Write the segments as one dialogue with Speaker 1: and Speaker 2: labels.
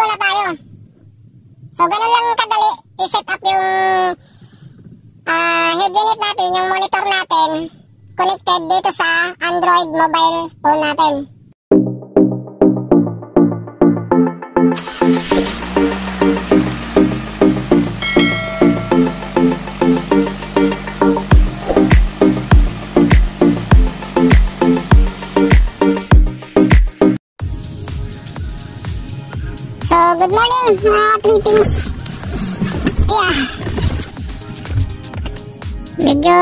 Speaker 1: go na tayo. So, ganun lang kadali i-set up yung head unit natin, yung monitor natin, connected dito sa Android mobile phone natin. So, good morning mga trippings. Yeah. Medyo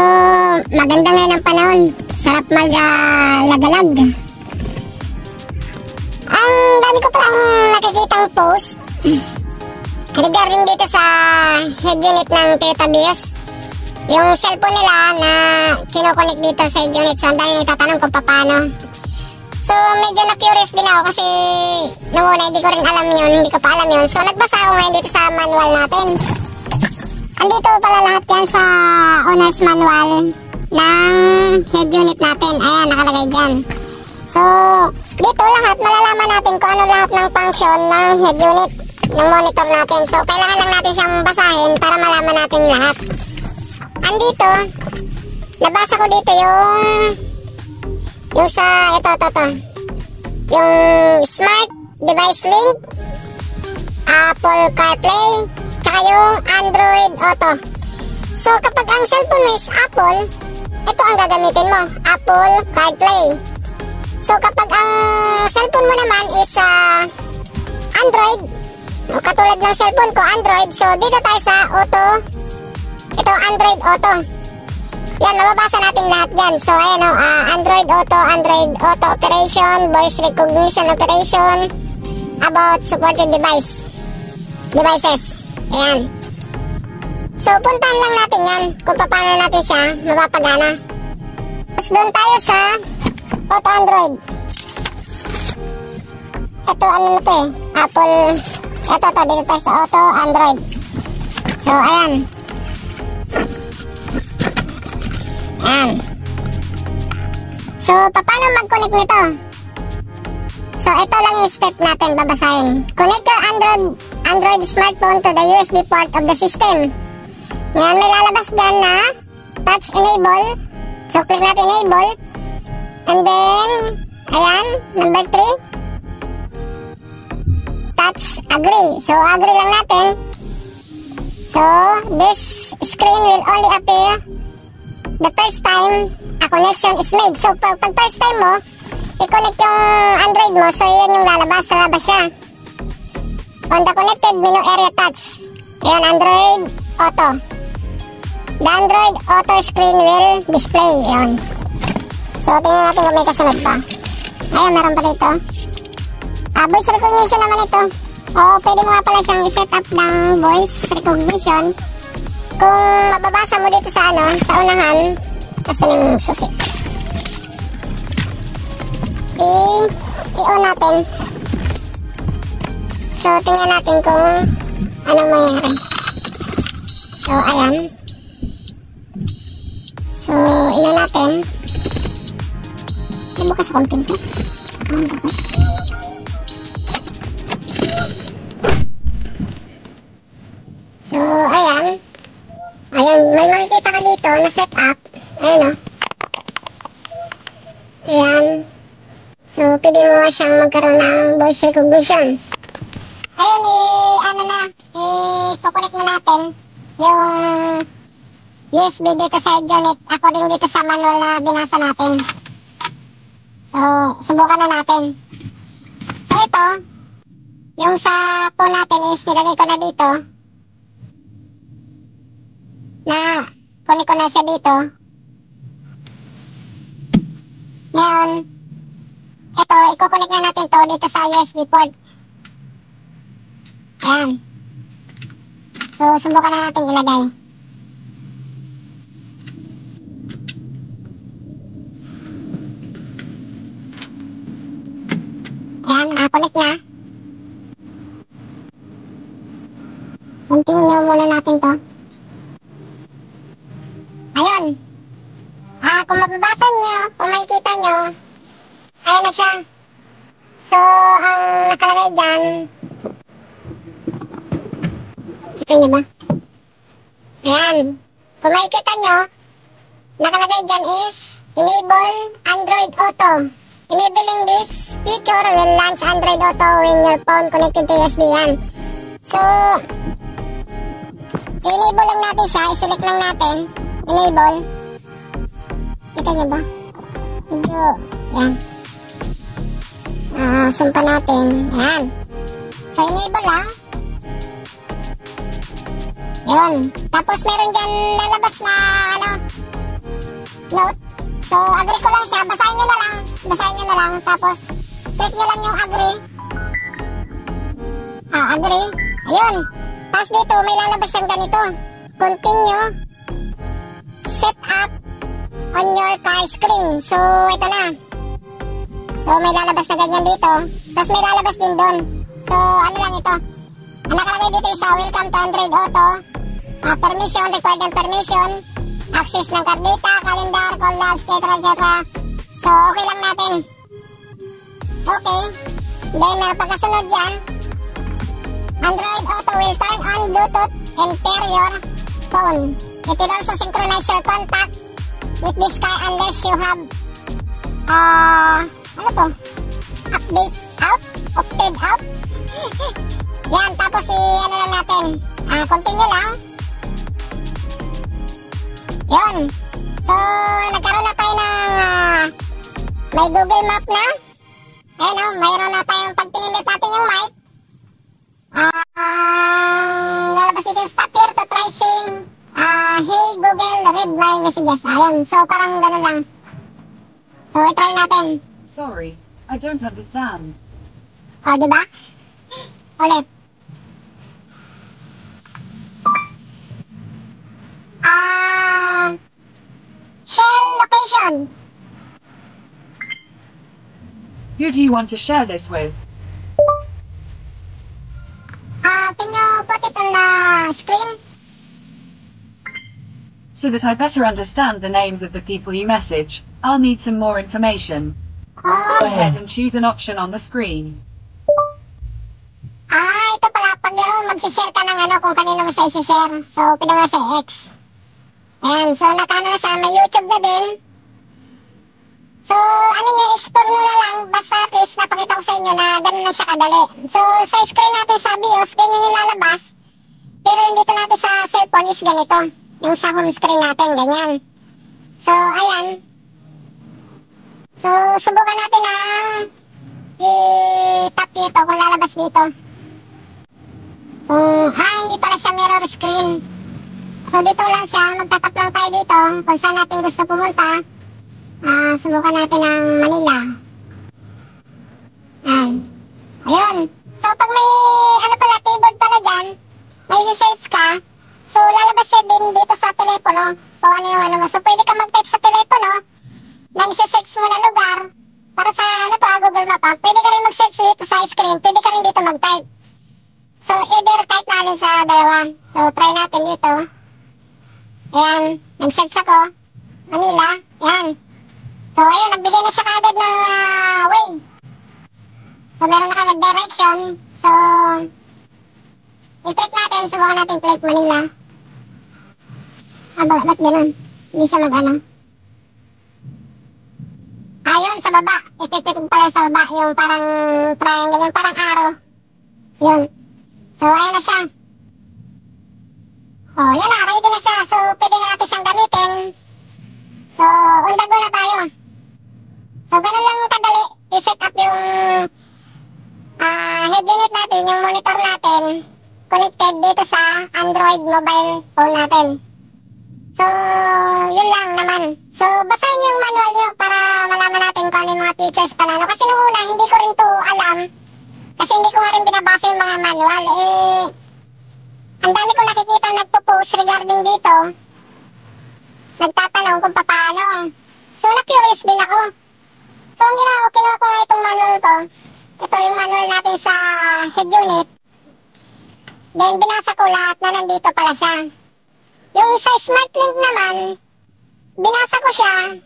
Speaker 1: maganda ngayon ang panahon. Sarap mag-lagalag. Ang dami ko palang nakikitang post regarding dito sa head unit ng Toyota Vios. Yung cellphone nila na kinokonek dito sa head unit. So, ang dami nagtatanong kung paano. So, medyo na-curious din ako kasi nung una hindi ko rin alam yun, hindi ko pa alam yun. So, nagbasa ako ngayon dito sa manual natin. Andito pala lahat yan sa owner's manual ng head unit natin. Ayan, nakalagay dyan. So, dito lahat, malalaman natin kung ano lahat ng function ng head unit ng monitor natin. So, kailangan lang natin siyang basahin para malaman natin lahat. Andito, nabasa ko dito yung sa, ito, yung Smart Device Link, Apple CarPlay, tsaka yung Android Auto. So, kapag ang cellphone mo is Apple, ito ang gagamitin mo, Apple CarPlay. So, kapag ang cellphone mo naman is Android, katulad ng cellphone ko, Android, so dito tayo sa Auto, ito, Android Auto. Yan, mababasa natin lahat yan. So, ayan o, Android Auto Operation, Voice Recognition Operation, about supported devices. Ayan. So, puntahan lang natin yan kung paano natin siya mapapagana. Tapos, doon tayo sa Auto Android. Ito, ano na ito Apple, ito, dito tayo sa Auto Android. So, ayan. Ayan. So, paano mag-connect nito? So, ito lang yung step natin babasahin. Connect your Android smartphone to the USB port of the system. Ngayon, may lalabas dyan na touch enable. So, click natin enable. And then, ayan, number 3. Touch agree. So, agree lang natin. So, this screen will only appear the first time a connection is made. So, pag first time mo, i-connect yung Android mo, so yan yung lalabas siya. On the connected menu area touch. Ayan, Android Auto. The Android Auto screen will display. Ayan. So, tingnan natin kung may kasunod pa. Ayan, meron pa dito. Voice recognition naman ito. O, pwede mo nga pala siyang i-set up ng voice recognition. Kung mababasa mo dito sa sa unahan, kasi yung susi. I-on natin. So, tingnan natin kung ano mangyari. So, ayan. So, ina natin. Bukas akong pinto. Bukas. So, ayan. Ayan, may makikita ka dito na set up. Ayan o. Ayan. So, pwede mo siyang magkaroon ng voice recognition. Ayun, i-connect na natin yung USB dito sa head unit according dito sa manual na binasa natin. So, subukan na natin. So, ito, yung sa phone natin is nilagay ko na dito. Na kunin ko na siya dito. Ngayon, ito, i-connect na natin to dito sa USB port. Ayan. So, subukan na natin ilagay. Ayan, connect na. Continue muna natin to. Ayun. Kung mababasa nyo, kung makikita nyo, ayan na siya. So, ang nakalagay dyan, Kita niyo ba? Ayan. Kung makikita nyo, nakalagay dyan is enable Android Auto. Enabling this feature will launch Android Auto when your phone connected to USB. Yan. So, enable lang natin siya. I-select lang natin. Enable. Kita niyo ba? Medyo, yan. Zoom pa natin. Ayan. So, enable lang. Yun. Tapos, meron dyan lalabas na, note. So, agree ko lang siya. Basahin nyo na lang. Basahin nyo na lang. Tapos, click nyo lang yung agree. Agree. Ayun. Tapos dito, may lalabas siyang ganito. Continue. Set up on your car screen. So, ito na. So, may lalabas na ganyan dito. Tapos, may lalabas din doon. So, ano lang ito. Ang nakalagay dito is welcome to Android Auto. Permission, required and permission. Access ng card data, calendar, call logs, etc. So, okay lang natin. Okay. Then, meron pagkasunod dyan. Android Auto will turn on Bluetooth and pair your phone. It will also synchronize your contact with this car unless you have ano to? Update out? Opted out? Yan, tapos ano lang natin. Continue lang. Yun. So, nagkaroon na tayo ng may Google Map na. Ayan mayroon na tayong pag pinindot natin yung mic. Lalabas dito yung stop here to try saying hey Google, read my messages. Ayan. So, parang gano'n lang. So, i-try natin.
Speaker 2: Sorry, I don't understand.
Speaker 1: Diba? Ulit. Shell location.
Speaker 2: Who do you want to share this with?
Speaker 1: Can you put it on the screen?
Speaker 2: So that I better understand the names of the people you message, I'll need some more information. Go ahead and choose an option on the screen.
Speaker 1: Ito pala, pag mag-share ka ng kung kanino mo siya i-share. So, pwede mo sa X. Ayan, so nakano na siya, may YouTube na din. So, explore nyo na lang, basta at least napakita ko sa inyo na ganun lang siya kadali. So, sa screen natin sa BIOS, ganyan yung lalabas. Pero yung dito natin sa cellphone is ganito. Yung sa home screen natin, ganyan. So, ayan. So, subukan natin na i-tap dito kung lalabas dito. Hindi pala siya mirror screen. So, dito lang siya. Magtatap lang tayo dito kung saan natin gusto pumunta. Subukan natin ang Manila. Ayun. So, pag may keyboard pala dyan, may search ka. So, lalabas siya din dito sa telepono. Kung ano yung mo. So, pwede ka mag-type sa telepono na isa-search mo na lugar. Para sa Google Map. Pwede ka rin mag-search dito sa screen. Pwede ka rin dito mag-type. So, either type natin sa dalawa. So, try natin dito. Ayan. Nag-search ako. Manila. Ayan. So, ayun. Nagbigay na siya kagad ng way. So, meron na kagad direction. So, i-click natin. Subukan natin click Manila. Ba't ganun? Hindi siya mag-ano. Ayun, sa baba. I-click pala sa baba. Yung parang triangle. Yung parang arrow. Yun. So, ayun na siya. Yun na. Ready na siya. So, pwede na natin siyang gamitin. So, on the go na tayo. So, ganun lang kadali. I-set up yung head unit natin, yung monitor natin, connected dito sa Android mobile phone natin. So, yun lang naman. So, basahin yung manual nyo para malaman natin kung ano yung mga features pala. Kasi nung una, hindi ko rin to alam. Kasi hindi ko nga rin binabasa yung mga manual. Ang dami ko nakikita nagpo-post regarding dito. Nagtatanong kung paano. So, na-curious din ako. So, ang ginawa ko, kinuha ko nga itong manual ko. Ito yung manual natin sa head unit. Then, binasa ko lahat na nandito pala siya. Yung sa SmartLink naman, binasa ko siya.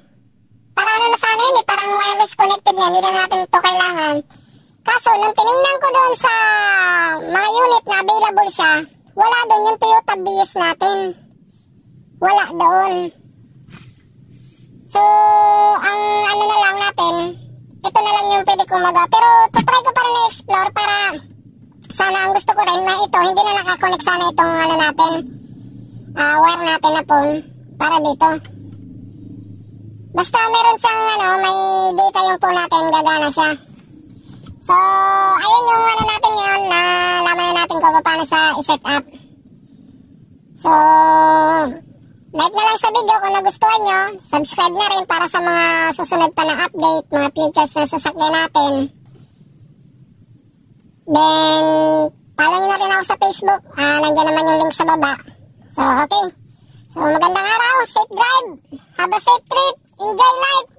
Speaker 1: Para ano na sana yun parang wireless connected niya. Hindi na natin ito kailangan. Kaso, nung tinignan ko doon sa mga unit na available siya, wala doon yung Toyota Vios natin. Wala doon. So, ang ano na lang natin, ito na lang yung pwede kong magawa. Pero, tutry ko pa rin na-explore para sana ang gusto ko rin na ito, hindi na nakakonect sana itong ano natin, wire natin na phone para dito. Basta meron siyang ano, may data yung phone natin, gagana siya. So, ayun yung ano natin ngayon na laman na natin kung paano siya i-set up. So, like na lang sa video kung nagustuhan nyo. Subscribe na rin para sa mga susunod pa na update, mga features na sasakyan natin. Then, follow nyo na rin ako sa Facebook. Nandiyan naman yung link sa baba. So, okay. So, magandang araw. Safe drive. Have a safe trip. Enjoy life.